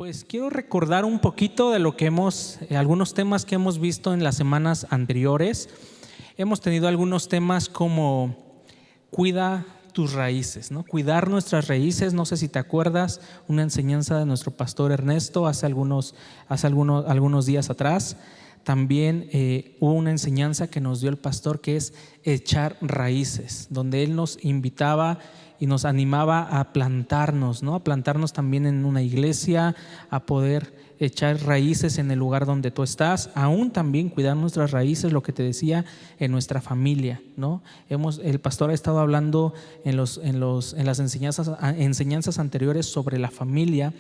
Pues quiero recordar un poquito de lo que algunos temas que hemos visto en las semanas anteriores. Hemos tenido algunos temas como cuida tus raíces, ¿no? Cuidar nuestras raíces. No sé si te acuerdas, una enseñanza de nuestro pastor Ernesto hace algunos días atrás. También hubo una enseñanza que nos dio el pastor que es echar raíces, donde él nos invitaba y nos animaba a plantarnos, ¿no? A plantarnos también en una iglesia, a poder echar raíces en el lugar donde tú estás, aún también cuidar nuestras raíces, lo que te decía, en nuestra familia, ¿no? El pastor ha estado hablando en las enseñanzas anteriores sobre la familia,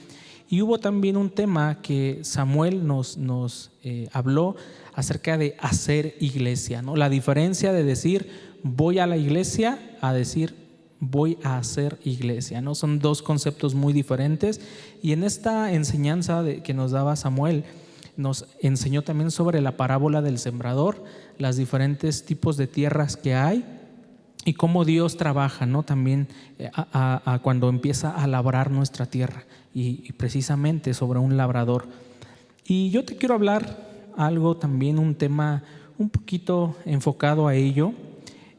y hubo también un tema que Samuel nos habló acerca de hacer iglesia, ¿no? La diferencia de decir voy a la iglesia a decir voy a hacer iglesia, ¿no? Son dos conceptos muy diferentes. Y en esta enseñanza que nos daba Samuel, nos enseñó también sobre la parábola del sembrador, los diferentes tipos de tierras que hay y cómo Dios trabaja, ¿no? También cuando empieza a labrar nuestra tierra y precisamente sobre un labrador. Y yo te quiero hablar algo también, un tema un poquito enfocado a ello.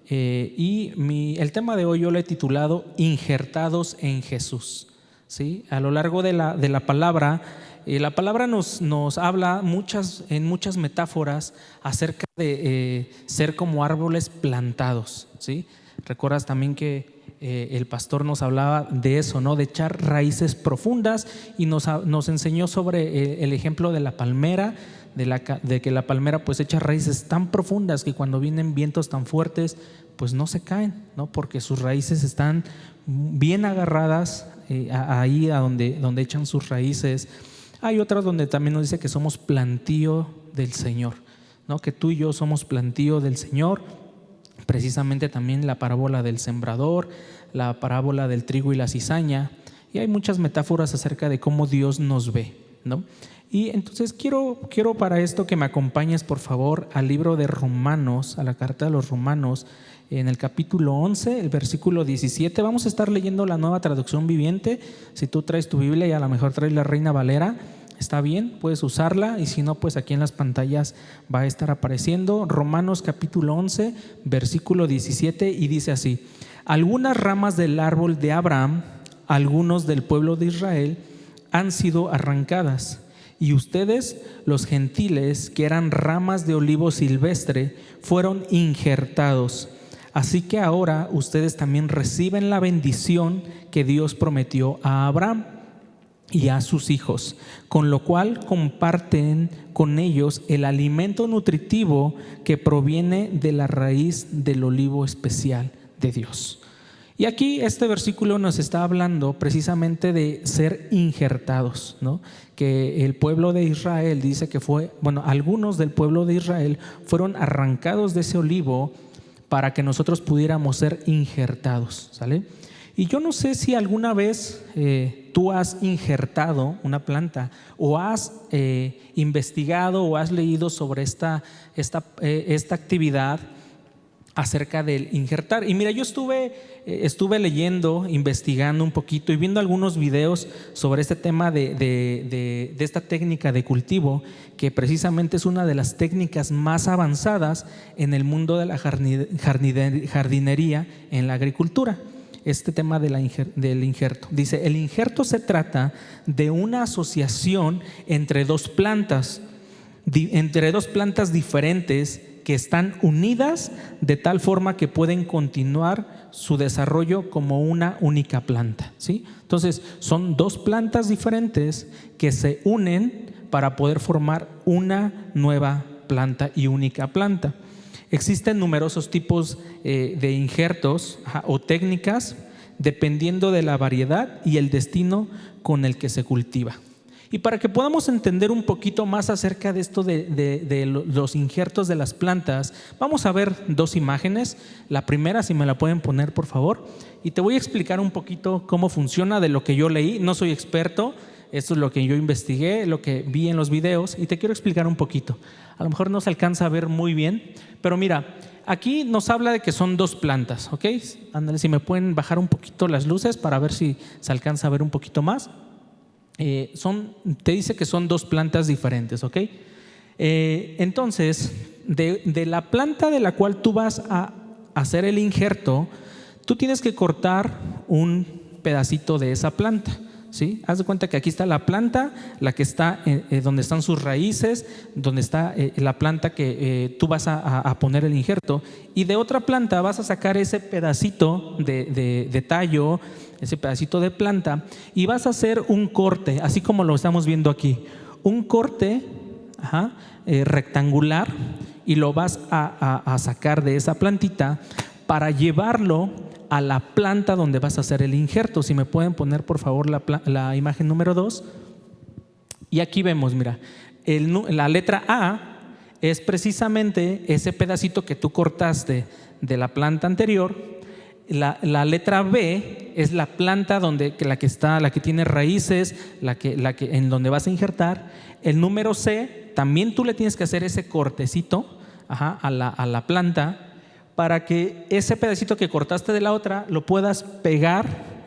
El tema de hoy yo lo he titulado Injertados en Jesús, ¿sí? A lo largo de la palabra, la palabra nos habla en muchas metáforas acerca de ser como árboles plantados, ¿sí? Recuerdas también que el pastor nos hablaba de eso, ¿no? De echar raíces profundas, y nos enseñó sobre el ejemplo de la palmera, de que la palmera pues echa raíces tan profundas que cuando vienen vientos tan fuertes pues no se caen, ¿no? Porque sus raíces están bien agarradas ahí a donde echan sus raíces. Hay otras donde también nos dice que somos plantío del Señor, ¿no? Que tú y yo somos plantío del Señor. Precisamente también la parábola del sembrador, la parábola del trigo y la cizaña, y hay muchas metáforas acerca de cómo Dios nos ve, ¿no? Y entonces quiero para esto que me acompañes, por favor, al libro de Romanos, a la carta de los Romanos, en el capítulo 11, el versículo 17. Vamos a estar leyendo la Nueva Traducción Viviente. Si tú traes tu Biblia y a lo mejor traes la Reina Valera, está bien, puedes usarla, y si no, pues aquí en las pantallas va a estar apareciendo. Romanos capítulo 11, versículo 17, y dice así: algunas ramas del árbol de Abraham, algunos del pueblo de Israel, han sido arrancadas, y ustedes, los gentiles, que eran ramas de olivo silvestre, fueron injertados. Así que ahora ustedes también reciben la bendición que Dios prometió a Abraham y a sus hijos, con lo cual comparten con ellos el alimento nutritivo que proviene de la raíz del olivo especial de Dios. Y aquí este versículo nos está hablando precisamente de ser injertados, ¿no? Que el pueblo de Israel dice que algunos del pueblo de Israel fueron arrancados de ese olivo para que nosotros pudiéramos ser injertados, ¿sale? Y yo no sé si alguna vez tú has injertado una planta, o has investigado o has leído sobre esta actividad acerca del injertar. Y mira, yo estuve leyendo, investigando un poquito y viendo algunos videos sobre este tema de esta técnica de cultivo, que precisamente es una de las técnicas más avanzadas en el mundo de la jardinería, en la agricultura. Este tema del injerto. Dice: el injerto se trata de una asociación entre dos plantas diferentes que están unidas de tal forma que pueden continuar su desarrollo como una única planta, ¿sí? Entonces son dos plantas diferentes que se unen para poder formar una nueva planta y única planta. Existen numerosos tipos de injertos o técnicas dependiendo de la variedad y el destino con el que se cultiva. Y para que podamos entender un poquito más acerca de esto de los injertos de las plantas, vamos a ver dos imágenes. La primera, si me la pueden poner, por favor, y te voy a explicar un poquito cómo funciona de lo que yo leí. No soy experto, esto es lo que yo investigué, lo que vi en los videos, y te quiero explicar un poquito. A lo mejor no se alcanza a ver muy bien, pero mira, aquí nos habla de que son dos plantas, ¿ok? Ándale, si me pueden bajar un poquito las luces para ver si se alcanza a ver un poquito más. Te dice que son dos plantas diferentes, ¿ok? Entonces, de la planta de la cual tú vas a hacer el injerto, tú tienes que cortar un pedacito de esa planta, ¿sí? Haz de cuenta que aquí está la planta, la que está donde están sus raíces, donde está la planta que tú vas a poner el injerto, y de otra planta vas a sacar ese pedacito de tallo, ese pedacito de planta, y vas a hacer un corte, así como lo estamos viendo aquí, un corte rectangular, y lo vas a sacar de esa plantita para llevarlo a la planta donde vas a hacer el injerto. Si me pueden poner por favor la imagen número 2. Y aquí vemos, mira, la letra A es precisamente ese pedacito que tú cortaste de la planta anterior. La letra B es la planta la que tiene raíces, en donde vas a injertar. El número C, también tú le tienes que hacer ese cortecito a la planta, para que ese pedacito que cortaste de la otra lo puedas pegar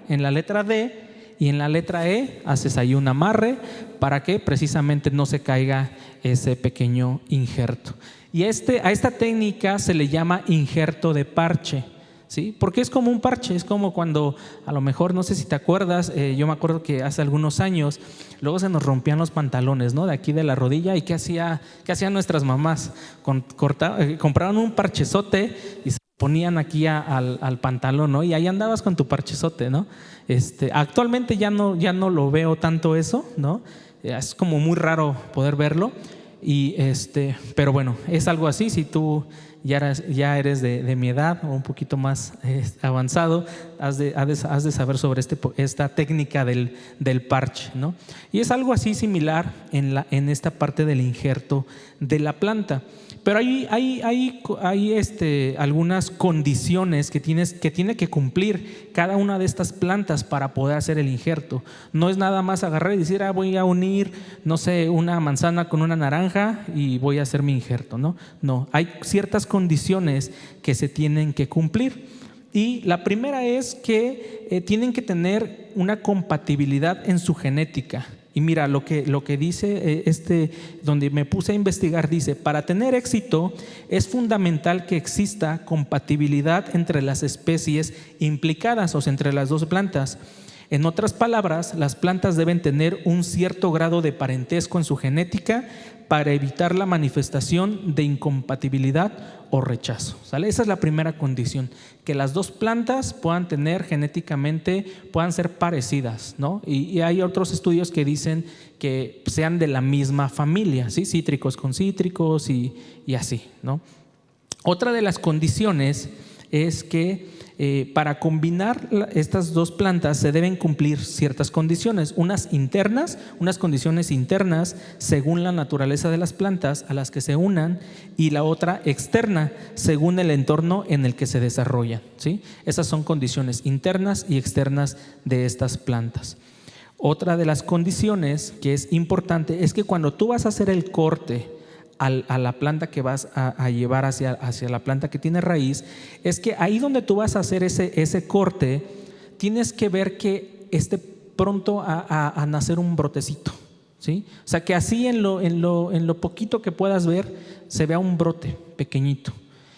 en la letra D, y en la letra E haces ahí un amarre para que precisamente no se caiga ese pequeño injerto. Y a esta técnica se le llama injerto de parche, ¿sí? Porque es como un parche, es como cuando a lo mejor, no sé si te acuerdas, yo me acuerdo que hace algunos años luego se nos rompían los pantalones, ¿no? De aquí de la rodilla, y ¿qué hacían nuestras mamás? Compraban un parchezote y se ponían aquí al pantalón, ¿no? Y ahí andabas con tu parchezote, ¿no? Actualmente ya no lo veo tanto eso, ¿no? Es como muy raro poder verlo, pero bueno, es algo así. Si tú ya eres de mi edad o un poquito más avanzado, has de saber sobre esta técnica del parche, ¿no? Y es algo así similar en esta parte del injerto de la planta. Pero hay algunas condiciones que tiene que cumplir cada una de estas plantas para poder hacer el injerto. No es nada más agarrar y decir, voy a unir, no sé, una manzana con una naranja y voy a hacer mi injerto, ¿no? No, hay ciertas condiciones que se tienen que cumplir. Y la primera es que tienen que tener una compatibilidad en su genética. Y mira, lo que dice donde me puse a investigar, dice: para tener éxito es fundamental que exista compatibilidad entre las especies implicadas, o sea, entre las dos plantas. En otras palabras, las plantas deben tener un cierto grado de parentesco en su genética para evitar la manifestación de incompatibilidad o rechazo, ¿sale? Esa es la primera condición, que las dos plantas puedan ser parecidas, ¿no? Y hay otros estudios que dicen que sean de la misma familia, ¿sí? Cítricos con cítricos y así, ¿no? Otra de las condiciones es que para combinar estas dos plantas se deben cumplir ciertas condiciones, unas condiciones internas según la naturaleza de las plantas a las que se unan, y la otra externa según el entorno en el que se desarrollan, ¿sí? Esas son condiciones internas y externas de estas plantas. Otra de las condiciones que es importante es que cuando tú vas a hacer el corte a la planta que vas a llevar hacia la planta que tiene raíz, es que ahí donde tú vas a hacer ese corte, tienes que ver que esté pronto a nacer un brotecito, ¿sí? O sea, que así en lo poquito que puedas ver se vea un brote pequeñito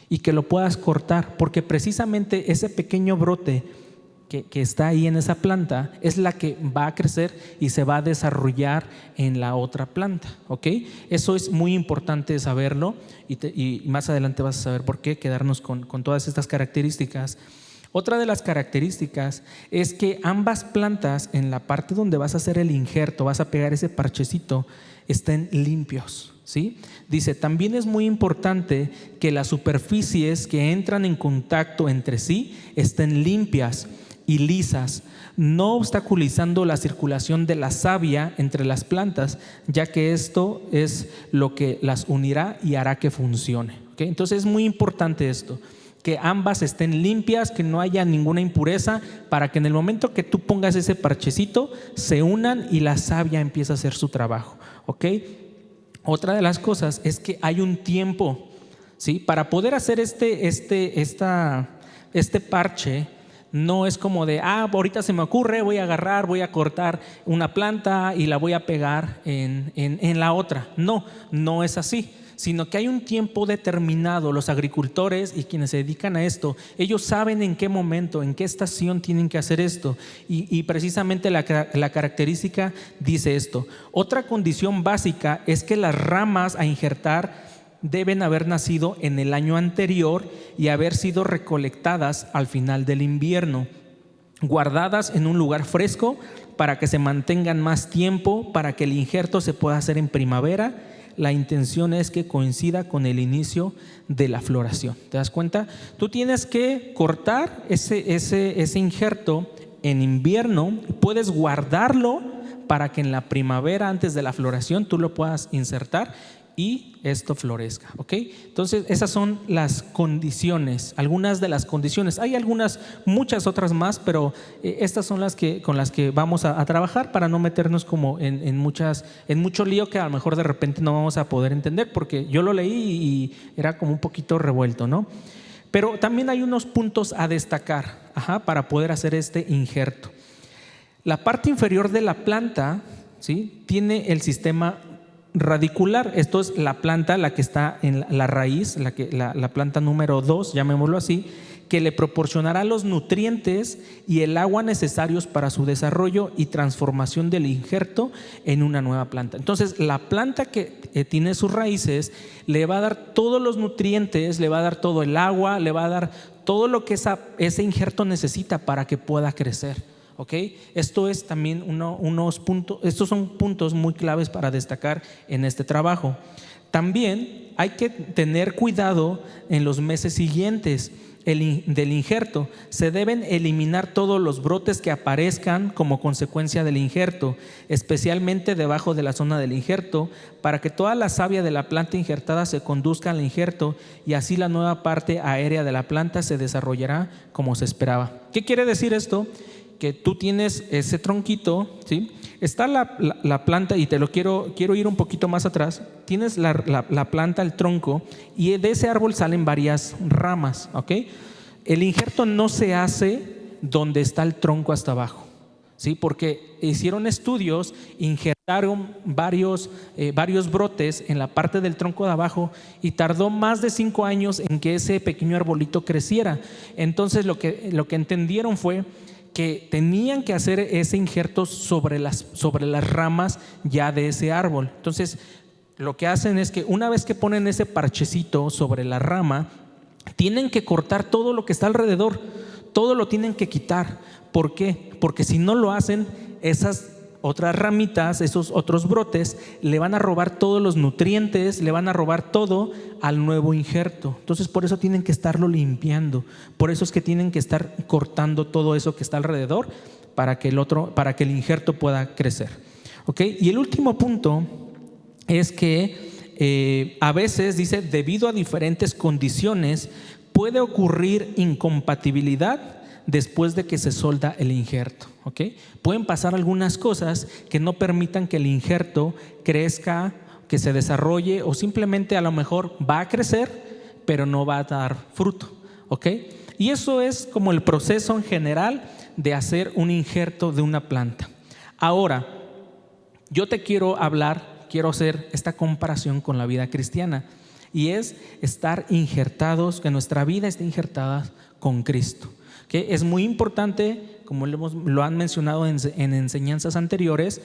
y que lo puedas cortar, porque precisamente ese pequeño brote que está ahí en esa planta es la que va a crecer y se va a desarrollar en la otra planta, ¿ok? Eso es muy importante saberlo, y más adelante vas a saber por qué, quedarnos con todas estas características. Otra de las características es que ambas plantas, en la parte donde vas a hacer el injerto, vas a pegar ese parchecito, estén limpios, ¿sí? Dice, también es muy importante que las superficies que entran en contacto entre sí estén limpias y lisas, no obstaculizando la circulación de la savia entre las plantas, ya que esto es lo que las unirá y hará que funcione, ¿okay? Entonces es muy importante esto, que ambas estén limpias, que no haya ninguna impureza, para que en el momento que tú pongas ese parchecito se unan y la savia empieza a hacer su trabajo, ¿ok? Otra de las cosas es que hay un tiempo, ¿sí? Para poder hacer este parche, No es como de, ahorita se me ocurre, voy a agarrar, voy a cortar una planta y la voy a pegar en la otra. No, no es así, sino que hay un tiempo determinado. Los agricultores y quienes se dedican a esto, ellos saben en qué momento, en qué estación tienen que hacer esto. Y precisamente la característica dice esto. Otra condición básica es que las ramas a injertar deben haber nacido en el año anterior y haber sido recolectadas al final del invierno, guardadas en un lugar fresco para que se mantengan más tiempo, para que el injerto se pueda hacer en primavera. La intención es que coincida con el inicio de la floración. ¿Te das cuenta? Tú tienes que cortar ese injerto en invierno, puedes guardarlo para que en la primavera, antes de la floración, tú lo puedas insertar y esto florezca, ¿ok? Entonces esas son las condiciones, algunas de las condiciones. Hay muchas otras más, pero estas son con las que vamos a trabajar para no meternos como en mucho lío que a lo mejor de repente no vamos a poder entender, porque yo lo leí y era como un poquito revuelto, ¿no? Pero también hay unos puntos a destacar, para poder hacer este injerto. La parte inferior de la planta, ¿sí?, tiene el sistema radicular. Esto es la planta, la que está en la raíz, la planta número 2, llamémoslo así, que le proporcionará los nutrientes y el agua necesarios para su desarrollo y transformación del injerto en una nueva planta. Entonces, la planta que tiene sus raíces le va a dar todos los nutrientes, le va a dar todo el agua, le va a dar todo lo que ese injerto necesita para que pueda crecer. ¿Okay? Esto es también unos puntos, estos son puntos muy claves para destacar en este trabajo. También hay que tener cuidado en los meses siguientes del injerto. Se deben eliminar todos los brotes que aparezcan como consecuencia del injerto, especialmente debajo de la zona del injerto, para que toda la savia de la planta injertada se conduzca al injerto y así la nueva parte aérea de la planta se desarrollará como se esperaba. ¿Qué quiere decir esto? Que tú tienes ese tronquito, ¿sí? Está la planta, y te lo quiero ir un poquito más atrás. Tienes la planta, el tronco, y de ese árbol salen varias ramas, ¿ok? El injerto no se hace donde está el tronco hasta abajo, ¿sí? Porque hicieron estudios, injertaron varios brotes en la parte del tronco de abajo y tardó más de 5 años en que ese pequeño arbolito creciera. Entonces lo que entendieron fue que tenían que hacer ese injerto sobre las ramas ya de ese árbol. Entonces, lo que hacen es que una vez que ponen ese parchecito sobre la rama, tienen que cortar todo lo que está alrededor, todo lo tienen que quitar. ¿Por qué? Porque si no lo hacen, esas otras ramitas, esos otros brotes, le van a robar todos los nutrientes, le van a robar todo al nuevo injerto. Entonces, por eso tienen que estarlo limpiando. Por eso es que tienen que estar cortando todo eso que está alrededor para que el injerto pueda crecer. ¿Ok? Y el último punto es que a veces, dice, debido a diferentes condiciones, puede ocurrir incompatibilidad después de que se solda el injerto. ¿Okay? Pueden pasar algunas cosas que no permitan que el injerto crezca, que se desarrolle, o simplemente a lo mejor va a crecer, pero no va a dar fruto. ¿Okay? Y eso es como el proceso en general de hacer un injerto de una planta. Ahora, yo te quiero hacer esta comparación con la vida cristiana, y es estar injertados, que nuestra vida esté injertada con Cristo. Que es muy importante, como lo han mencionado en enseñanzas anteriores,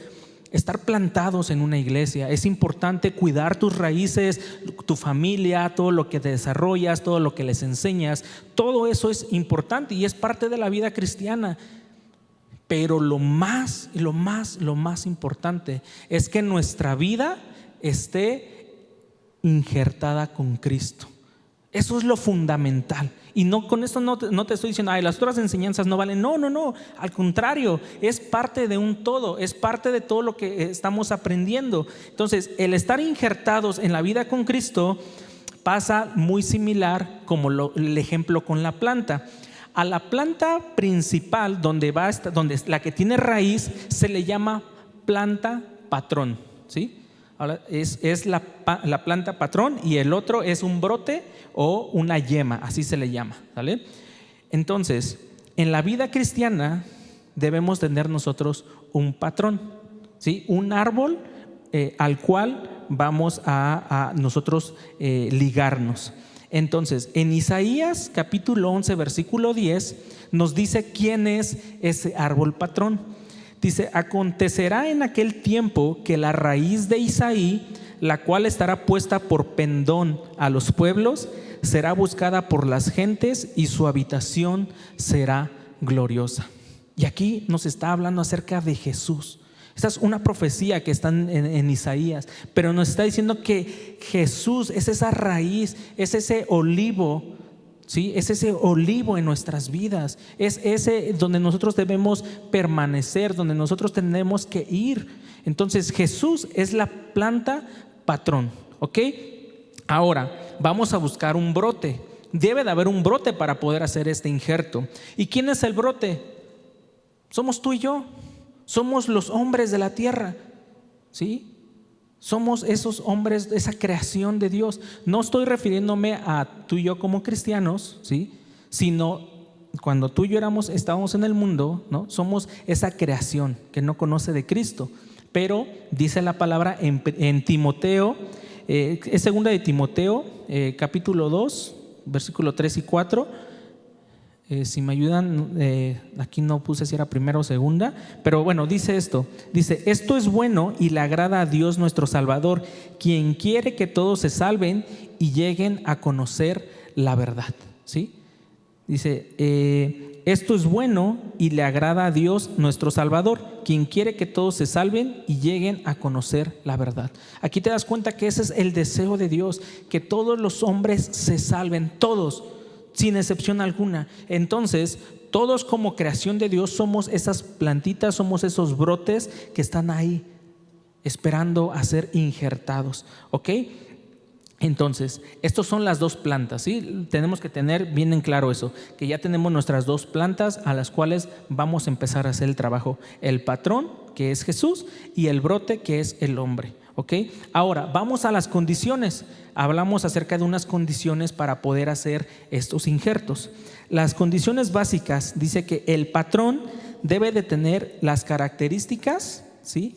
estar plantados en una iglesia. Es importante cuidar tus raíces, tu familia, todo lo que te desarrollas, todo lo que les enseñas. Todo eso es importante y es parte de la vida cristiana. Pero lo más importante es que nuestra vida esté injertada con Cristo. Eso es lo fundamental. Y no, con esto no te estoy diciendo, las otras enseñanzas no valen. No. Al contrario, es parte de un todo, es parte de todo lo que estamos aprendiendo. Entonces, el estar injertados en la vida con Cristo pasa muy similar como el ejemplo con la planta. A la planta principal, donde la que tiene raíz, se le llama planta patrón, ¿sí? Ahora es la planta patrón, y el otro es un brote o una yema, así se le llama, ¿vale? Entonces, en la vida cristiana debemos tener nosotros un patrón, ¿sí? Un árbol al cual vamos a nosotros ligarnos. Entonces, en Isaías capítulo 11, versículo 10, nos dice quién es ese árbol patrón. Dice: acontecerá en aquel tiempo que la raíz de Isaí, la cual estará puesta por pendón a los pueblos, será buscada por las gentes y su habitación será gloriosa. Y aquí nos está hablando acerca de Jesús. Esta es una profecía que está en Isaías, pero nos está diciendo que Jesús es esa raíz, es ese olivo, ¿sí? Es ese olivo en nuestras vidas, es ese donde nosotros debemos permanecer, donde nosotros tenemos que ir. Entonces Jesús es la planta patrón, ¿ok? Ahora vamos a buscar un brote. Debe de haber un brote para poder hacer este injerto. ¿Y quién es el brote? Somos tú y yo. Somos los hombres de la tierra, ¿sí? Somos esos hombres, esa creación de Dios. No estoy refiriéndome a tú y yo como cristianos, ¿sí? Sino cuando tú y yo estábamos en el mundo, ¿no? Somos esa creación que no conoce de Cristo. Pero dice la palabra en Timoteo, es segunda de Timoteo, capítulo 2, versículo 3 y 4. Si me ayudan, aquí no puse si era primera o segunda, pero bueno, dice esto: dice, esto es bueno y le agrada a Dios nuestro Salvador, quien quiere que todos se salven y lleguen a conocer la verdad, ¿sí? Dice, esto es bueno y le agrada a Dios nuestro Salvador, quien quiere que todos se salven y lleguen a conocer la verdad. Aquí te das cuenta que ese es el deseo de Dios, que todos los hombres se salven, todos, sin excepción alguna. Entonces, todos como creación de Dios somos esas plantitas, somos esos brotes que están ahí esperando a ser injertados, ¿ok? Entonces, estas son las dos plantas, ¿sí? Tenemos que tener bien en claro eso, que ya tenemos nuestras dos plantas a las cuales vamos a empezar a hacer el trabajo: el patrón, que es Jesús, y el brote, que es el hombre, ¿ok? Ahora, vamos a las condiciones. Hablamos acerca de unas condiciones para poder hacer estos injertos. Las condiciones básicas, dice que el patrón debe de tener las características, ¿sí?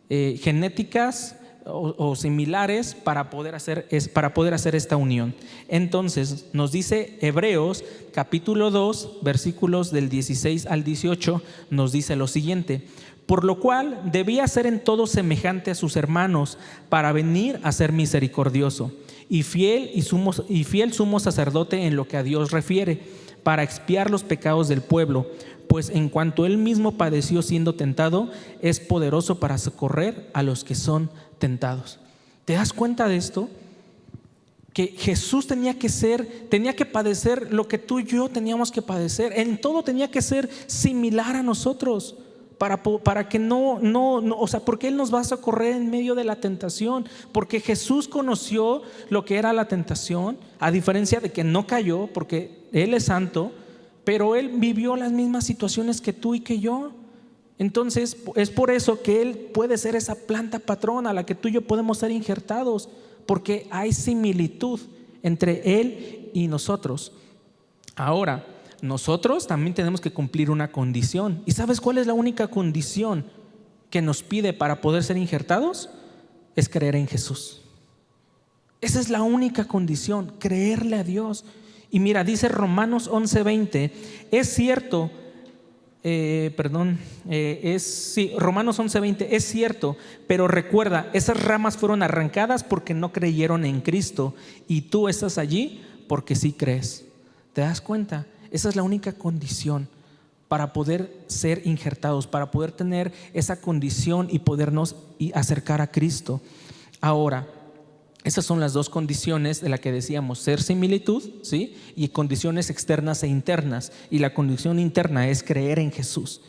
Genéticas o similares para poder hacer esta unión. Entonces nos dice Hebreos capítulo 2 versículos del 16 al 18, nos dice lo siguiente: por lo cual debía ser en todo semejante a sus hermanos, para venir a ser misericordioso y fiel sumo sacerdote en lo que a Dios refiere, para expiar los pecados del pueblo, pues en cuanto él mismo padeció siendo tentado, es poderoso para socorrer a los que son tentados. ¿Te das cuenta de esto? Que Jesús tenía que padecer lo que tú y yo teníamos que padecer. En todo tenía que ser similar a nosotros, para que no, o sea, porque Él nos va a socorrer en medio de la tentación, porque Jesús conoció lo que era la tentación, a diferencia de que no cayó, porque Él es santo, pero Él vivió las mismas situaciones que tú y que yo. Entonces es por eso que Él puede ser esa planta patrona a la que tú y yo podemos ser injertados, porque hay similitud entre Él y nosotros. Ahora, nosotros también tenemos que cumplir una condición. ¿Y sabes cuál es la única condición que nos pide para poder ser injertados? Es creer en Jesús. Esa es la única condición, creerle a Dios. Y mira, dice Romanos 11:20, es cierto, Romanos 11:20, es cierto, pero recuerda, esas ramas fueron arrancadas porque no creyeron en Cristo, y tú estás allí porque sí crees. ¿Te das cuenta? Esa es la única condición para poder ser injertados, para poder tener esa condición y podernos acercar a Cristo. Ahora, esas son las dos condiciones de la que decíamos: ser similitud, ¿sí? Y condiciones externas e internas. Y la condición interna es creer en Jesús.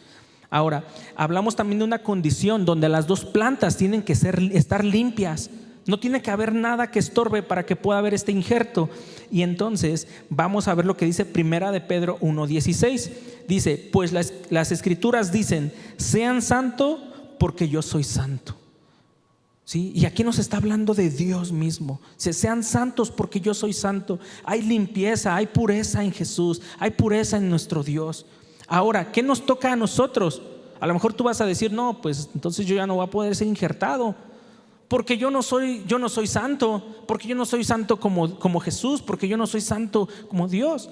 Ahora, hablamos también de una condición donde las dos plantas tienen que estar limpias. No tiene que haber nada que estorbe para que pueda haber este injerto. Y entonces vamos a ver lo que dice Primera de Pedro 1:16. Dice, pues las escrituras dicen, sean santos porque yo soy santo. ¿Sí? Y aquí nos está hablando de Dios mismo. Sean santos porque yo soy santo. Hay limpieza, hay pureza en Jesús, hay pureza en nuestro Dios. Ahora, ¿qué nos toca a nosotros? A lo mejor tú vas a decir, no, pues entonces yo ya no voy a poder ser injertado, porque yo no soy santo, porque yo no soy santo como Jesús, porque yo no soy santo como Dios.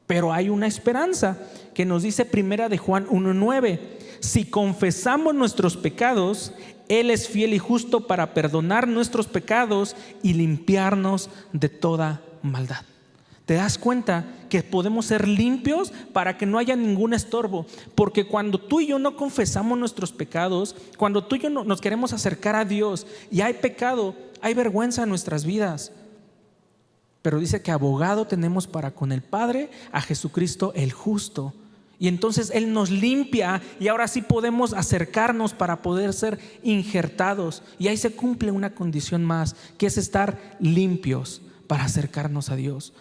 Pero hay una esperanza que nos dice Primera de Juan 1:9: si confesamos nuestros pecados, Él es fiel y justo para perdonar nuestros pecados y limpiarnos de toda maldad. ¿Te das cuenta que podemos ser limpios para que no haya ningún estorbo? Porque cuando tú y yo no confesamos nuestros pecados, cuando tú y yo no nos queremos acercar a Dios y hay pecado, hay vergüenza en nuestras vidas. Pero dice que abogado tenemos para con el Padre, a Jesucristo el justo. Y entonces Él nos limpia y ahora sí podemos acercarnos para poder ser injertados. Y ahí se cumple una condición más, que es estar limpios para acercarnos a Dios.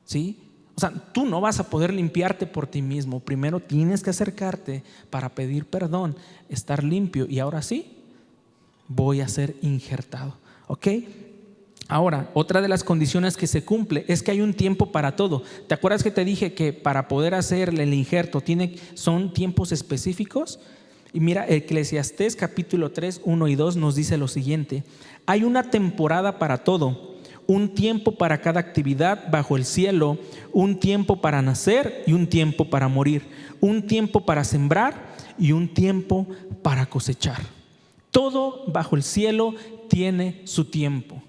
¿Sí? O sea, tú no vas a poder limpiarte por ti mismo. Primero tienes que acercarte para pedir perdón, estar limpio y ahora sí voy a ser injertado. ¿Ok? Ahora, otra de las condiciones que se cumple es que hay un tiempo para todo. ¿Te acuerdas que te dije que para poder hacer el injerto son tiempos específicos? Y mira, Eclesiastés capítulo 3, 1 y 2 nos dice lo siguiente: hay una temporada para todo, un tiempo para cada actividad bajo el cielo, un tiempo para nacer y un tiempo para morir, un tiempo para sembrar y un tiempo para cosechar. Todo bajo el cielo tiene su tiempo.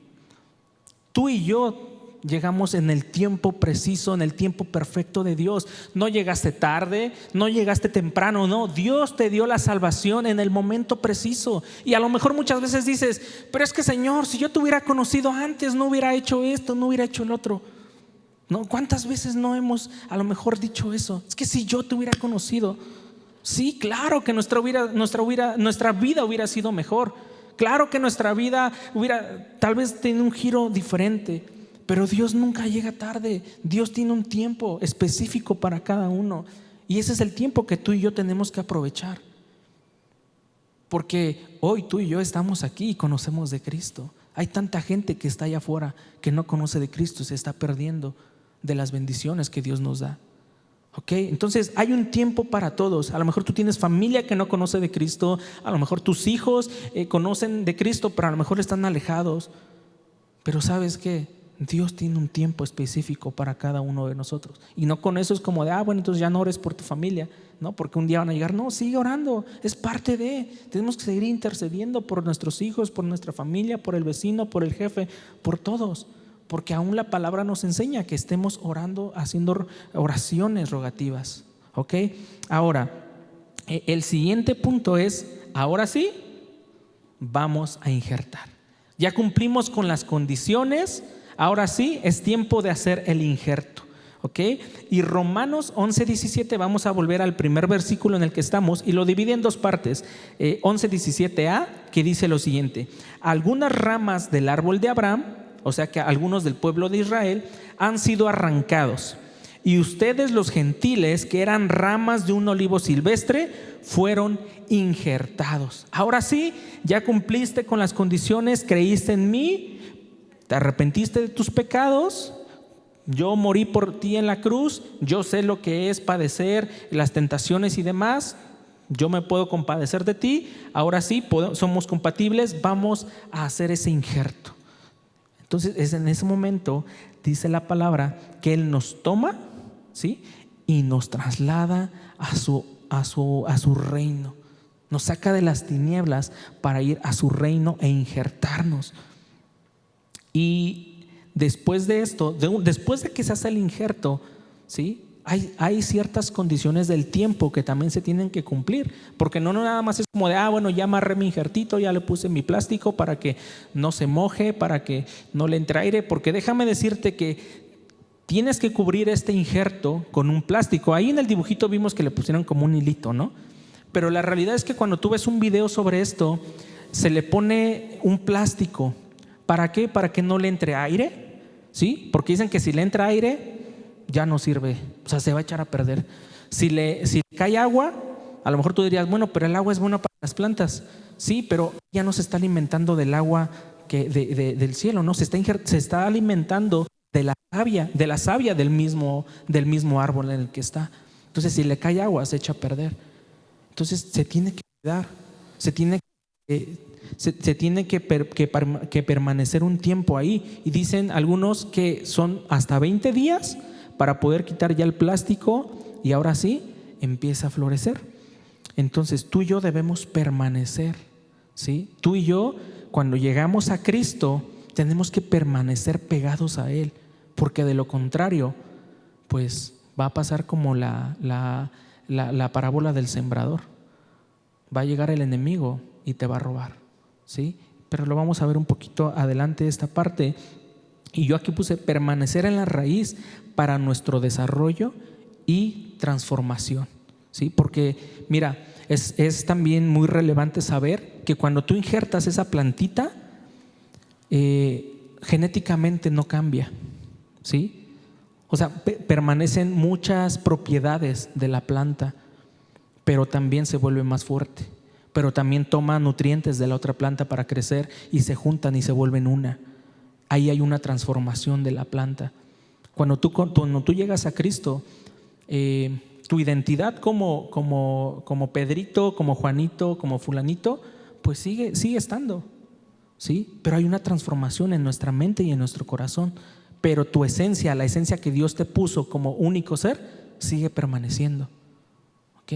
Tú y yo llegamos en el tiempo preciso, en el tiempo perfecto de Dios. No llegaste tarde, no llegaste temprano, no. Dios te dio la salvación en el momento preciso. Y a lo mejor muchas veces dices, pero es que Señor, si yo te hubiera conocido antes, no hubiera hecho esto, no hubiera hecho el otro. ¿No? ¿Cuántas veces no hemos a lo mejor dicho eso? Es que si yo te hubiera conocido. Sí, claro que nuestra vida hubiera sido mejor. Claro que nuestra vida hubiera tal vez tenido un giro diferente, pero Dios nunca llega tarde. Dios tiene un tiempo específico para cada uno y ese es el tiempo que tú y yo tenemos que aprovechar, porque hoy tú y yo estamos aquí y conocemos de Cristo. Hay tanta gente que está allá afuera que no conoce de Cristo y se está perdiendo de las bendiciones que Dios nos da. ¿Ok? Entonces hay un tiempo para todos. A lo mejor tú tienes familia que no conoce de Cristo, a lo mejor tus hijos conocen de Cristo, pero a lo mejor están alejados. Pero ¿sabes qué? Dios tiene un tiempo específico para cada uno de nosotros. Y no con eso es como de, bueno, entonces ya no ores por tu familia, ¿no? Porque un día van a llegar. No, sigue orando, es parte de. Tenemos que seguir intercediendo por nuestros hijos, por nuestra familia, por el vecino, por el jefe, por todos. Porque aún la palabra nos enseña que estemos orando, haciendo oraciones rogativas. ¿Ok? Ahora, el siguiente punto es, ahora sí, vamos a injertar. Ya cumplimos con las condiciones, ahora sí es tiempo de hacer el injerto. ¿Ok? Y Romanos 11:17, vamos a volver al primer versículo en el que estamos y lo divide en dos partes. 11:17a, que dice lo siguiente: algunas ramas del árbol de Abraham, o sea que algunos del pueblo de Israel, han sido arrancados, y ustedes los gentiles, que eran ramas de un olivo silvestre, fueron injertados. Ahora sí, ya cumpliste con las condiciones, creíste en mí, te arrepentiste de tus pecados, yo morí por ti en la cruz, yo sé lo que es padecer las tentaciones y demás, yo me puedo compadecer de ti, ahora sí somos compatibles, vamos a hacer ese injerto. Entonces es en ese momento, dice la palabra, que Él nos toma, ¿sí? Y nos traslada a su reino. Nos saca de las tinieblas para ir a su reino e injertarnos. Y después de esto, después de que se hace el injerto, ¿sí? Hay ciertas condiciones del tiempo que también se tienen que cumplir, porque no nada más es como de, bueno, ya amarré mi injertito, ya le puse mi plástico para que no se moje, para que no le entre aire, porque déjame decirte que tienes que cubrir este injerto con un plástico. Ahí en el dibujito vimos que le pusieron como un hilito, ¿no? Pero la realidad es que cuando tú ves un video sobre esto, se le pone un plástico. ¿Para qué? Para que no le entre aire, ¿sí? Porque dicen que si le entra aire ya no sirve, o sea, se va a echar a perder. Si le cae agua, a lo mejor tú dirías, bueno, pero el agua es buena para las plantas. Sí, pero ya no se está alimentando del agua del cielo, ¿no? Se está alimentando de la savia del mismo árbol en el que está. Entonces, si le cae agua, se echa a perder. Entonces, se tiene que cuidar, se tiene que permanecer un tiempo ahí. Y dicen algunos que son hasta 20 días para poder quitar ya el plástico y ahora sí empieza a florecer. Entonces, tú y yo debemos permanecer, ¿sí? Tú y yo, cuando llegamos a Cristo, tenemos que permanecer pegados a Él, porque de lo contrario, pues va a pasar como la parábola del sembrador. Va a llegar el enemigo y te va a robar, ¿sí? Pero lo vamos a ver un poquito adelante esta parte. Y yo aquí puse permanecer en la raíz para nuestro desarrollo y transformación, ¿sí? Porque mira, es también muy relevante saber que cuando tú injertas esa plantita, genéticamente no cambia, ¿sí? O sea, permanecen muchas propiedades de la planta, pero también se vuelve más fuerte, pero también toma nutrientes de la otra planta para crecer y se juntan y se vuelven una. Ahí hay una transformación de la planta. Cuando tú llegas a Cristo, tu identidad como Pedrito, como Juanito, como fulanito, pues sigue estando, ¿sí? Pero hay una transformación en nuestra mente y en nuestro corazón. Pero tu esencia, la esencia que Dios te puso como único ser, sigue permaneciendo, ¿ok?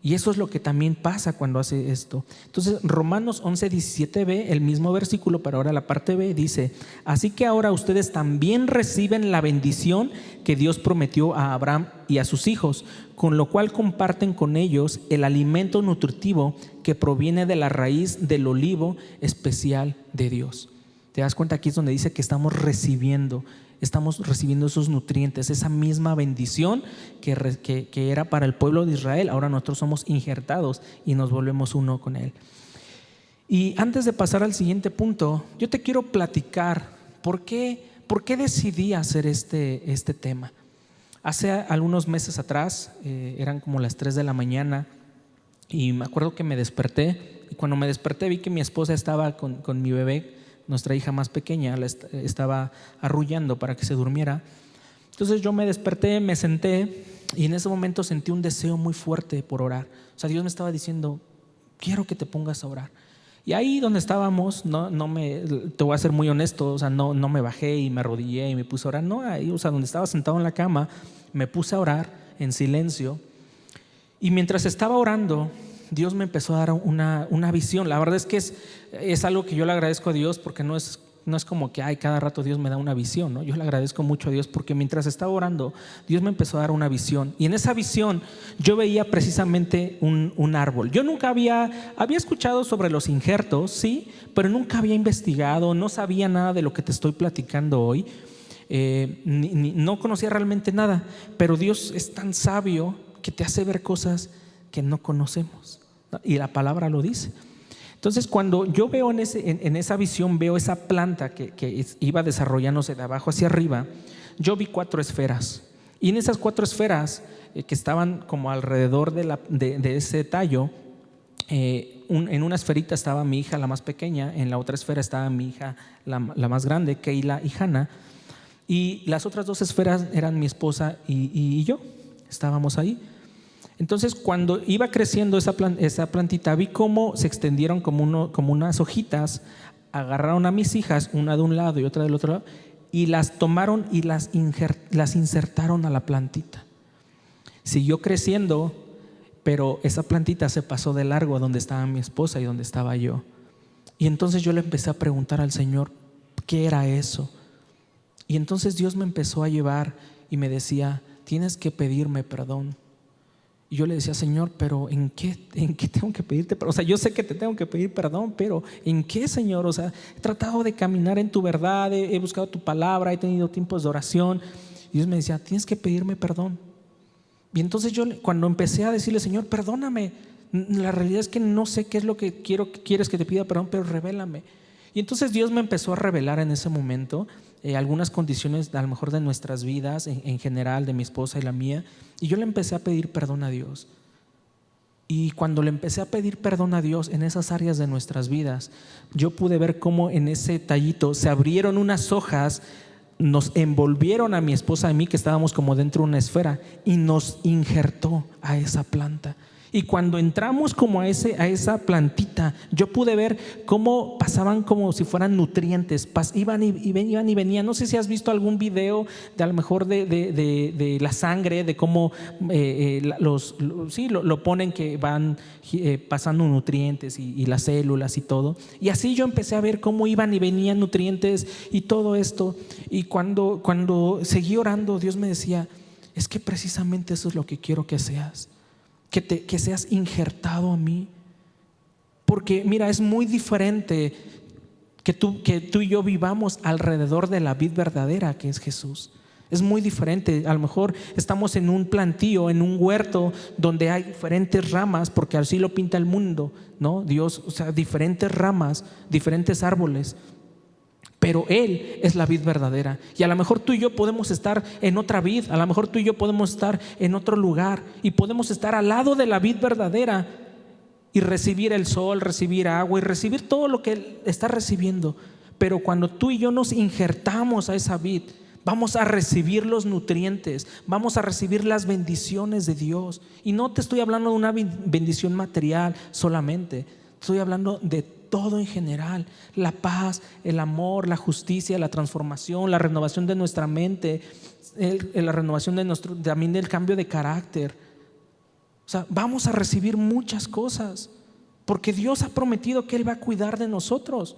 Y eso es lo que también pasa cuando hace esto. Entonces, Romanos 11:17b, el mismo versículo, pero ahora la parte B, dice: así que ahora ustedes también reciben la bendición que Dios prometió a Abraham y a sus hijos, con lo cual comparten con ellos el alimento nutritivo que proviene de la raíz del olivo especial de Dios. ¿Te das cuenta? Aquí es donde dice que estamos recibiendo esos nutrientes, esa misma bendición que era para el pueblo de Israel. Ahora nosotros somos injertados y nos volvemos uno con Él. Y antes de pasar al siguiente punto, yo te quiero platicar por qué decidí hacer este tema. Hace algunos meses atrás, eran como las 3 de la mañana, y me acuerdo que me desperté, y cuando me desperté vi que mi esposa estaba con mi bebé, nuestra hija más pequeña, la estaba arrullando para que se durmiera. Entonces yo me desperté, me senté, y en ese momento sentí un deseo muy fuerte por orar. O sea, Dios me estaba diciendo: quiero que te pongas a orar. Y ahí donde estábamos, te voy a ser muy honesto, o sea, no me bajé y me arrodillé y me puse a orar. No, ahí, o sea, donde estaba sentado en la cama, me puse a orar en silencio. Y mientras estaba orando, Dios me empezó a dar una visión. La verdad es que es algo que yo le agradezco a Dios, porque no es como que cada rato Dios me da una visión, ¿no? Yo le agradezco mucho a Dios porque mientras estaba orando, Dios me empezó a dar una visión. Y en esa visión yo veía precisamente un árbol. Yo nunca había escuchado sobre los injertos, sí, pero nunca había investigado, no sabía nada de lo que te estoy platicando hoy. No conocía realmente nada, pero Dios es tan sabio que te hace ver cosas que no conocemos, y la palabra lo dice. Entonces, cuando yo veo en esa visión, veo esa planta que iba desarrollándose de abajo hacia arriba, yo vi 4 esferas, y en esas 4 esferas que estaban como alrededor de ese tallo, en una esferita estaba mi hija, la más pequeña, en la otra esfera estaba mi hija, la más grande, Keila y Hannah, y las otras 2 esferas eran mi esposa y yo, estábamos ahí. Entonces, cuando iba creciendo esa plantita, vi cómo se extendieron como unas hojitas, agarraron a mis hijas, una de un lado y otra del otro lado, y las tomaron y las insertaron a la plantita. Siguió creciendo, pero esa plantita se pasó de largo a donde estaba mi esposa y donde estaba yo. Y entonces yo le empecé a preguntar al Señor, ¿qué era eso? Y entonces Dios me empezó a llevar y me decía: tienes que pedirme perdón. Y yo le decía: Señor, pero ¿en qué tengo que pedirte perdón? O sea, yo sé que te tengo que pedir perdón, pero ¿en qué, Señor? O sea, he tratado de caminar en tu verdad, he buscado tu palabra, he tenido tiempos de oración. Y Dios me decía: tienes que pedirme perdón. Y entonces yo, cuando empecé a decirle: Señor, perdóname, la realidad es que no sé qué es lo que quieres que te pida perdón, pero revélame. Y entonces Dios me empezó a revelar en ese momento algunas condiciones a lo mejor de nuestras vidas, en general, de mi esposa y la mía. Y yo le empecé a pedir perdón a Dios. Y cuando le empecé a pedir perdón a Dios en esas áreas de nuestras vidas, yo pude ver cómo en ese tallito se abrieron unas hojas nos envolvieron a mi esposa y a mí, que estábamos como dentro de una esfera, y nos injertó a esa planta. Y cuando entramos como a esa plantita, yo pude ver cómo pasaban como si fueran nutrientes, iban y venían. No sé si has visto algún video de a lo mejor de la sangre, de cómo lo ponen, que van pasando nutrientes y las células y todo. Y así yo empecé a ver cómo iban y venían nutrientes y todo esto. Y cuando seguí orando, Dios me decía: es que precisamente eso es lo que quiero que seas. Que seas injertado a mí. Porque mira, es muy diferente que tú y yo vivamos alrededor de la vid verdadera, que es Jesús. Es muy diferente. A lo mejor estamos en un plantío, en un huerto donde hay diferentes ramas, porque así lo pinta el mundo, ¿no? Dios, o sea, diferentes ramas, diferentes árboles. Pero Él es la vid verdadera. Y a lo mejor tú y yo podemos estar en otra vid, a lo mejor tú y yo podemos estar en otro lugar, y podemos estar al lado de la vid verdadera y recibir el sol, recibir agua y recibir todo lo que Él está recibiendo. Pero cuando tú y yo nos injertamos a esa vid, vamos a recibir los nutrientes, vamos a recibir las bendiciones de Dios. Y no te estoy hablando de una bendición material solamente, estoy hablando de todo en general: la paz, el amor, la justicia, la transformación, la renovación de nuestra mente, la renovación también del cambio de carácter. O sea, vamos a recibir muchas cosas, porque Dios ha prometido que Él va a cuidar de nosotros.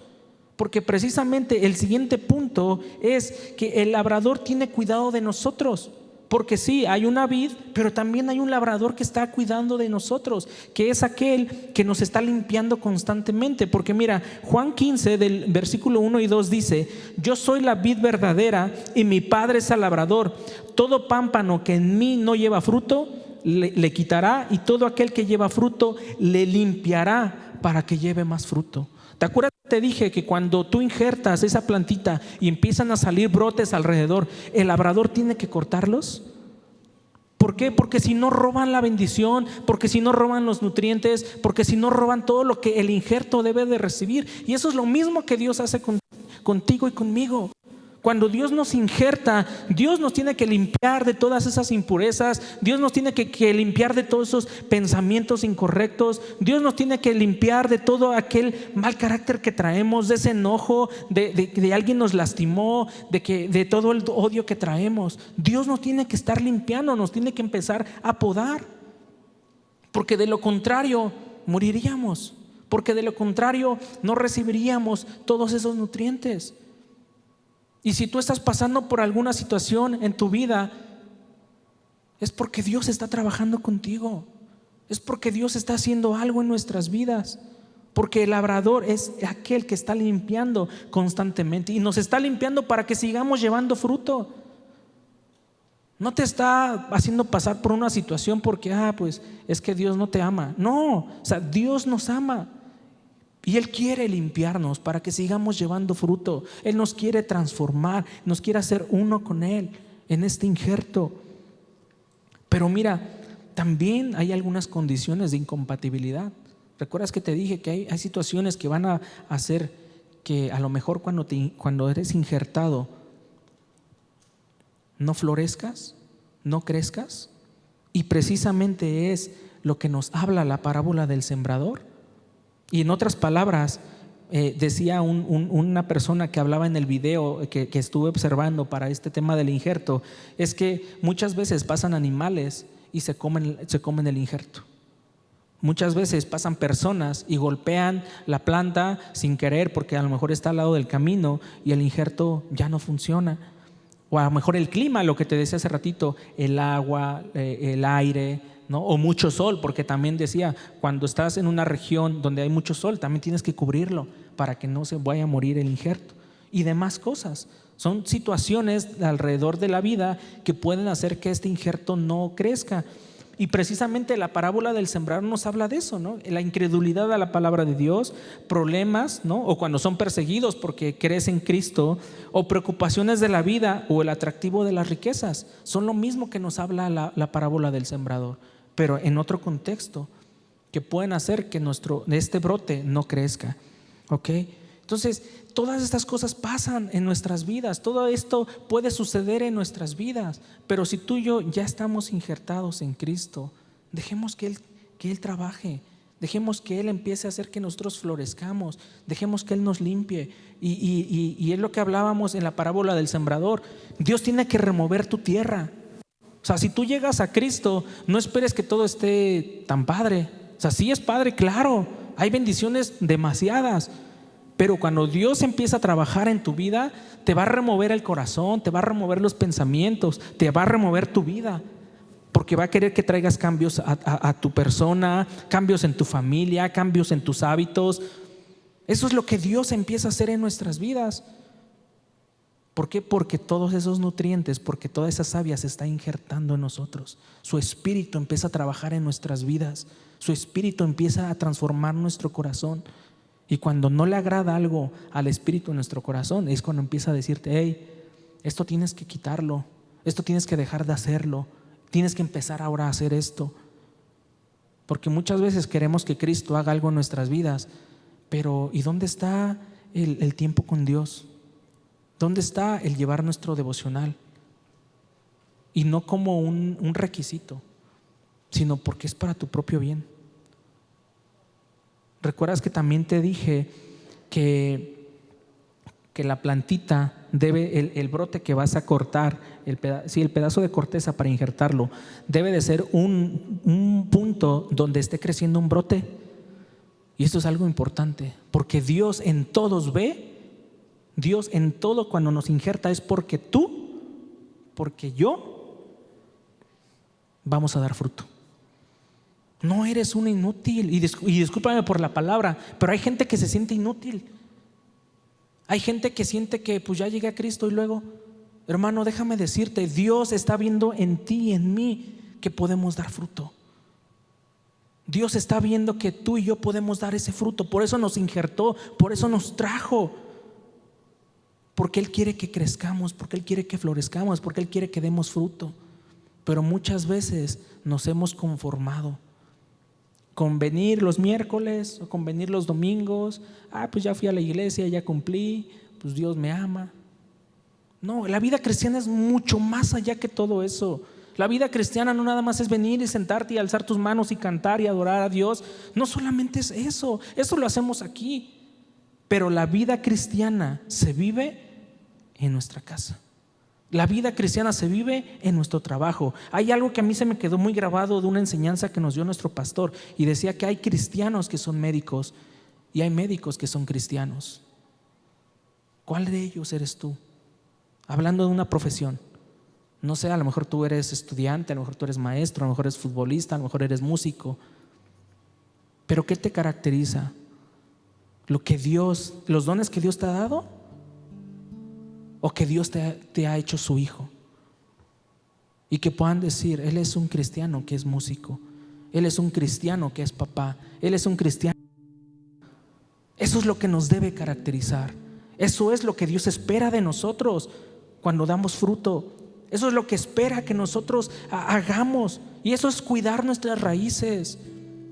Porque precisamente el siguiente punto es que el labrador tiene cuidado de nosotros. Porque sí, hay una vid, pero también hay un labrador que está cuidando de nosotros, que es aquel que nos está limpiando constantemente. Porque mira, Juan 15 del versículo 1 y 2 dice: yo soy la vid verdadera y mi Padre es el labrador. Todo pámpano que en mí no lleva fruto le quitará, y todo aquel que lleva fruto le limpiará para que lleve más fruto. ¿Te acuerdas? Te dije que cuando tú injertas esa plantita y empiezan a salir brotes alrededor, el labrador tiene que cortarlos. ¿Por qué? Porque si no roban la bendición, porque si no roban los nutrientes, porque si no roban todo lo que el injerto debe de recibir. Y eso es lo mismo que Dios hace contigo y conmigo. Cuando Dios nos injerta, Dios nos tiene que limpiar de todas esas impurezas. Dios nos tiene que limpiar de todos esos pensamientos incorrectos. Dios nos tiene que limpiar de todo aquel mal carácter que traemos, de ese enojo, de alguien nos lastimó, de todo el odio que traemos. Dios nos tiene que estar limpiando, nos tiene que empezar a podar, porque de lo contrario moriríamos, porque de lo contrario no recibiríamos todos esos nutrientes. Y si tú estás pasando por alguna situación en tu vida, es porque Dios está trabajando contigo, es porque Dios está haciendo algo en nuestras vidas, porque el labrador es aquel que está limpiando constantemente y nos está limpiando para que sigamos llevando fruto. No te está haciendo pasar por una situación porque pues es que Dios no te ama. No, o sea, Dios nos ama. Y Él quiere limpiarnos para que sigamos llevando fruto. Él nos quiere transformar, nos quiere hacer uno con Él en este injerto. Pero mira, también hay algunas condiciones de incompatibilidad. ¿Recuerdas que te dije que hay situaciones que van a hacer que a lo mejor cuando eres injertado no florezcas, no crezcas? Y precisamente es lo que nos habla la parábola del sembrador. Y en otras palabras, decía una persona que hablaba en el video que estuve observando para este tema del injerto, es que muchas veces pasan animales y se comen el injerto. Muchas veces pasan personas y golpean la planta sin querer, porque a lo mejor está al lado del camino y el injerto ya no funciona. O a lo mejor el clima, lo que te decía hace ratito, el agua, el aire, ¿no? O mucho sol, porque también decía, cuando estás en una región donde hay mucho sol, también tienes que cubrirlo para que no se vaya a morir el injerto y demás cosas. Son situaciones alrededor de la vida que pueden hacer que este injerto no crezca. Y precisamente la parábola del sembrador nos habla de eso, ¿no? La incredulidad a la palabra de Dios, problemas, ¿no? O cuando son perseguidos porque crees en Cristo, o preocupaciones de la vida, o el atractivo de las riquezas. Son lo mismo que nos habla la parábola del sembrador, pero en otro contexto, que pueden hacer que este brote no crezca. ¿Ok? Entonces, todas estas cosas pasan en nuestras vidas, todo esto puede suceder en nuestras vidas, pero si tú y yo ya estamos injertados en Cristo, dejemos que Él trabaje, dejemos que Él empiece a hacer que nosotros florezcamos, dejemos que Él nos limpie. Y es lo que hablábamos en la parábola del sembrador. Dios tiene que remover tu tierra. O sea, si tú llegas a Cristo, no esperes que todo esté tan padre. O sea, sí es padre, claro, hay bendiciones demasiadas, pero cuando Dios empieza a trabajar en tu vida, te va a remover el corazón, te va a remover los pensamientos, te va a remover tu vida, porque va a querer que traigas cambios a tu persona, cambios en tu familia, cambios en tus hábitos. Eso es lo que Dios empieza a hacer en nuestras vidas. ¿Por qué? Porque todos esos nutrientes, porque toda esa savia se está injertando en nosotros. Su espíritu empieza a trabajar en nuestras vidas. Su espíritu empieza a transformar nuestro corazón. Y cuando no le agrada algo al espíritu en nuestro corazón, es cuando empieza a decirte: hey, esto tienes que quitarlo, esto tienes que dejar de hacerlo, tienes que empezar ahora a hacer esto. Porque muchas veces queremos que Cristo haga algo en nuestras vidas, pero ¿y dónde está el tiempo con Dios? ¿Dónde está el llevar nuestro devocional? Y no como un requisito, sino porque es para tu propio bien. ¿Recuerdas que también te dije que la plantita debe, el brote que vas a cortar, el pedazo de corteza para injertarlo, debe de ser un punto donde esté creciendo un brote? Y esto es algo importante, porque Dios en todos ve, Dios en todo cuando nos injerta es porque tú, porque yo vamos a dar fruto. No eres un inútil, y discúlpame por la palabra, pero hay gente que se siente inútil. Hay gente que siente que pues ya llegué a Cristo y luego, hermano, déjame decirte, Dios está viendo en ti y en mí que podemos dar fruto. Dios está viendo que tú y yo podemos dar ese fruto, por eso nos injertó, por eso nos trajo. Porque Él quiere que crezcamos, porque Él quiere que florezcamos, porque Él quiere que demos fruto. Pero muchas veces nos hemos conformado con venir los miércoles o con venir los domingos. Pues ya fui a la iglesia, ya cumplí, pues Dios me ama. No, la vida cristiana es mucho más allá que todo eso. La vida cristiana no nada más es venir y sentarte y alzar tus manos y cantar y adorar a Dios. No solamente es eso, eso lo hacemos aquí. Pero la vida cristiana se vive en nuestra casa. La vida cristiana se vive en nuestro trabajo. Hay algo que a mí se me quedó muy grabado de una enseñanza que nos dio nuestro pastor, y decía que hay cristianos que son médicos y hay médicos que son cristianos. ¿Cuál de ellos eres tú? Hablando de una profesión. No sé, a lo mejor tú eres estudiante, a lo mejor tú eres maestro, a lo mejor eres futbolista, a lo mejor eres músico. Pero ¿qué te caracteriza? Los dones que Dios te ha dado, o que Dios te ha hecho su hijo, y que puedan decir: Él es un cristiano que es músico, Él es un cristiano que es papá, Él es un cristiano. Eso es lo que nos debe caracterizar. Eso es lo que Dios espera de nosotros cuando damos fruto. Eso es lo que espera que nosotros hagamos, y eso es cuidar nuestras raíces.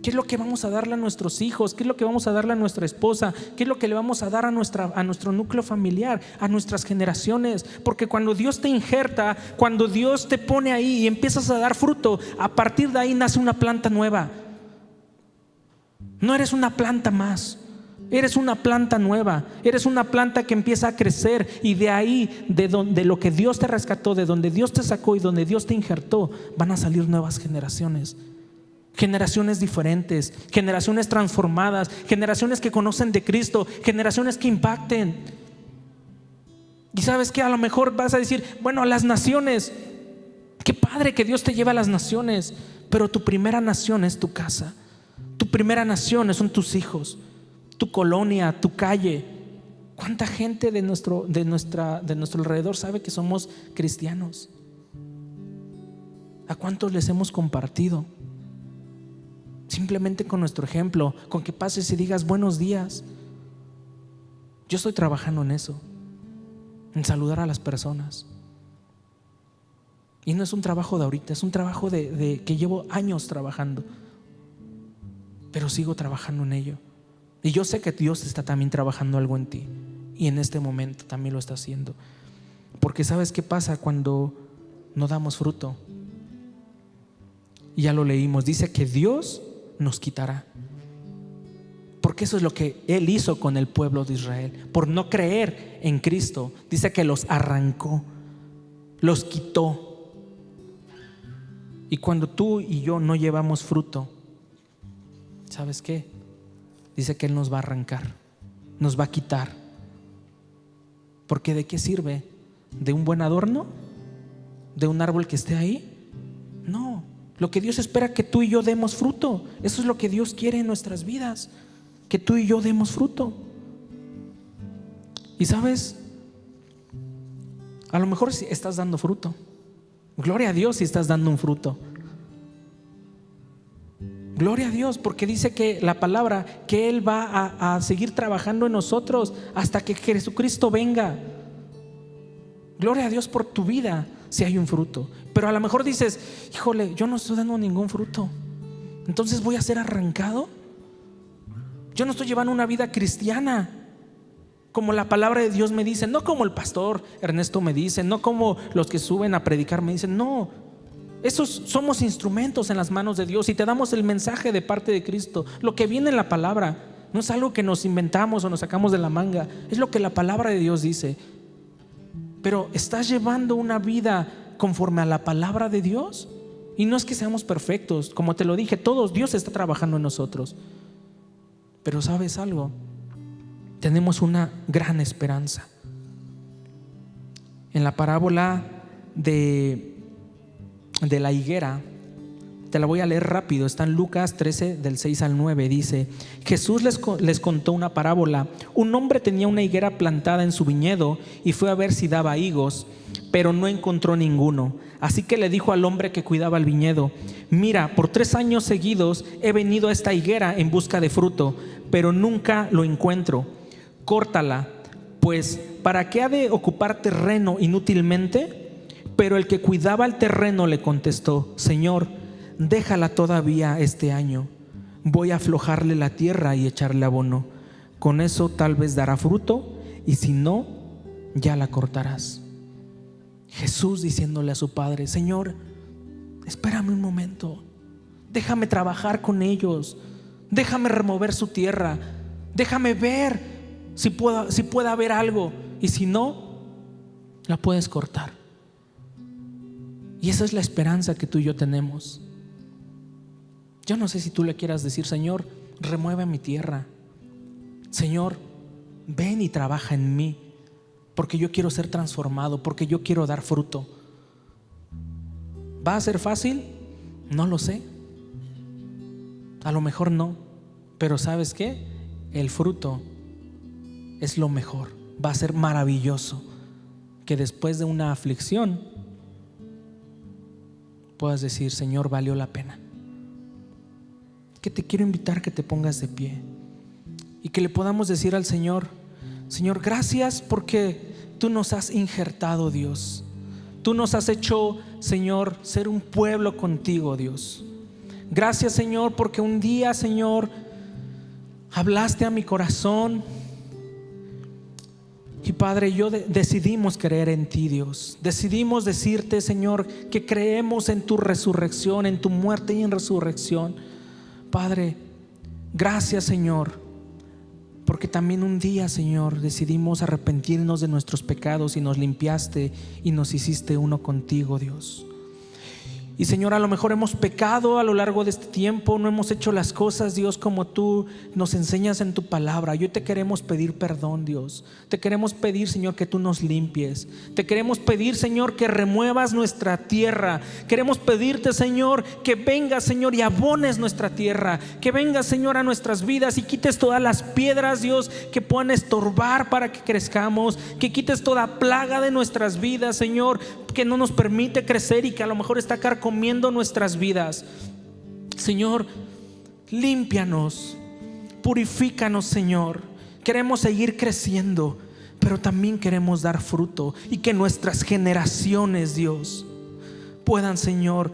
¿Qué es lo que vamos a darle a nuestros hijos? ¿Qué es lo que vamos a darle a nuestra esposa? ¿Qué es lo que le vamos a dar a nuestro núcleo familiar, a nuestras generaciones? Porque cuando Dios te injerta, cuando Dios te pone ahí y empiezas a dar fruto, a partir de ahí nace una planta nueva. No eres una planta más, eres una planta nueva, eres una planta que empieza a crecer, y de ahí, de lo que Dios te rescató, de donde Dios te sacó y donde Dios te injertó, van a salir nuevas generaciones. Generaciones diferentes, generaciones transformadas, generaciones que conocen de Cristo, generaciones que impacten. Y sabes que a lo mejor vas a decir: bueno, a las naciones, qué padre que Dios te lleve a las naciones, pero tu primera nación es tu casa, tu primera nación son tus hijos, tu colonia, tu calle. ¿Cuánta gente de nuestro alrededor sabe que somos cristianos? ¿A cuántos les hemos compartido? Simplemente con nuestro ejemplo, con que pases y digas buenos días. Yo estoy trabajando en eso, en saludar a las personas. Y no es un trabajo de ahorita, es un trabajo de que llevo años trabajando, pero sigo trabajando en ello. Y yo sé que Dios está también trabajando algo en ti, y en este momento también lo está haciendo. Porque ¿sabes qué pasa cuando no damos fruto? Ya lo leímos, dice que Dios nos quitará. Porque eso es lo que Él hizo con el pueblo de Israel. Por no creer en Cristo, dice que los arrancó, los quitó. Y cuando tú y yo no llevamos fruto, ¿sabes qué? Dice que Él nos va a arrancar, nos va a quitar. Porque ¿de qué sirve? ¿De un buen adorno? ¿De un árbol que esté ahí? No. Lo que Dios espera es que tú y yo demos fruto. Eso es lo que Dios quiere en nuestras vidas, que tú y yo demos fruto. Y sabes, a lo mejor si estás dando fruto, gloria a Dios si estás dando un fruto. Gloria a Dios, porque dice que la palabra, que Él va a seguir trabajando en nosotros hasta que Jesucristo venga. Gloria a Dios por tu vida si hay un fruto. Pero a lo mejor dices, híjole, yo no estoy dando ningún fruto, entonces voy a ser arrancado. Yo no estoy llevando una vida cristiana como la palabra de Dios me dice, no como el pastor Ernesto me dice, no como los que suben a predicar me dicen. No, esos somos instrumentos en las manos de Dios y te damos el mensaje de parte de Cristo. Lo que viene en la palabra no es algo que nos inventamos o nos sacamos de la manga, es lo que la palabra de Dios dice. Pero ¿estás llevando una vida conforme a la palabra de Dios? Y no es que seamos perfectos, como te lo dije, todos, Dios está trabajando en nosotros. Pero ¿sabes algo? Tenemos una gran esperanza. En la parábola de la higuera, te la voy a leer rápido, está en Lucas 13 del 6 al 9. Dice: Jesús les contó una parábola. Un hombre tenía una higuera plantada en su viñedo y fue a ver si daba higos, pero no encontró ninguno. Así que le dijo al hombre que cuidaba el viñedo: mira, por 3 años seguidos he venido a esta higuera en busca de fruto, pero nunca lo encuentro. Córtala, pues ¿para qué ha de ocupar terreno inútilmente? Pero el que cuidaba el terreno le contestó: Señor, déjala todavía este año. Voy a aflojarle la tierra y echarle abono. Con eso tal vez dará fruto, y si no, ya la cortarás. Jesús diciéndole a su padre: Señor, espérame un momento, déjame trabajar con ellos, déjame remover su tierra, déjame ver si puede haber algo, y si no, la puedes cortar. Y esa es la esperanza que tú y yo tenemos. Yo no sé si tú le quieras decir: Señor, remueve mi tierra, Señor, ven y trabaja en mí, porque yo quiero ser transformado, porque yo quiero dar fruto. ¿Va a ser fácil? No lo sé, a lo mejor no, pero ¿sabes qué? El fruto es lo mejor. Va a ser maravilloso que después de una aflicción puedas decir: Señor, valió la pena. Que te quiero invitar que te pongas de pie y que le podamos decir al Señor: Señor, gracias porque tú nos has injertado, Dios. Tú nos has hecho, Señor, ser un pueblo contigo, Dios. Gracias, Señor, porque un día, Señor, hablaste a mi corazón. Y Padre, decidimos creer en ti, Dios. Decidimos decirte, Señor, que creemos en tu resurrección, en tu muerte y en resurrección. Padre, gracias, Señor, porque también un día, Señor, decidimos arrepentirnos de nuestros pecados y nos limpiaste y nos hiciste uno contigo, Dios. Y Señor, a lo mejor hemos pecado a lo largo de este tiempo, no hemos hecho las cosas, Dios, como tú nos enseñas en tu palabra. Yo te queremos pedir perdón, Dios. Te queremos pedir, Señor, que tú nos limpies. Te queremos pedir, Señor, que remuevas nuestra tierra. Queremos pedirte, Señor, que vengas, Señor, y abones nuestra tierra. Que vengas, Señor, a nuestras vidas y quites todas las piedras, Dios, que puedan estorbar para que crezcamos. Que quites toda plaga de nuestras vidas, Señor, que no nos permite crecer y que a lo mejor está carcomiendo nuestras vidas. Señor, límpianos, purifícanos, Señor. Queremos seguir creciendo, pero también queremos dar fruto y que nuestras generaciones, Dios, puedan, Señor,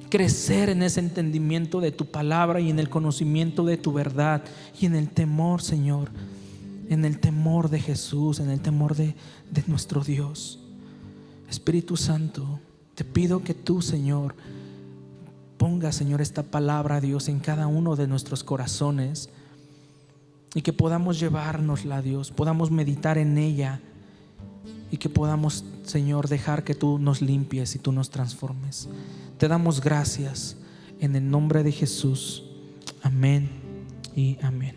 crecer en ese entendimiento de tu palabra y en el conocimiento de tu verdad y en el temor, Señor, en el temor de Jesús, en el temor de nuestro Dios. Espíritu Santo, te pido que tú, Señor, ponga, Señor, esta palabra, Dios, en cada uno de nuestros corazones y que podamos llevárnosla, Dios, podamos meditar en ella y que podamos, Señor, dejar que tú nos limpies y tú nos transformes. Te damos gracias en el nombre de Jesús. Amén y amén.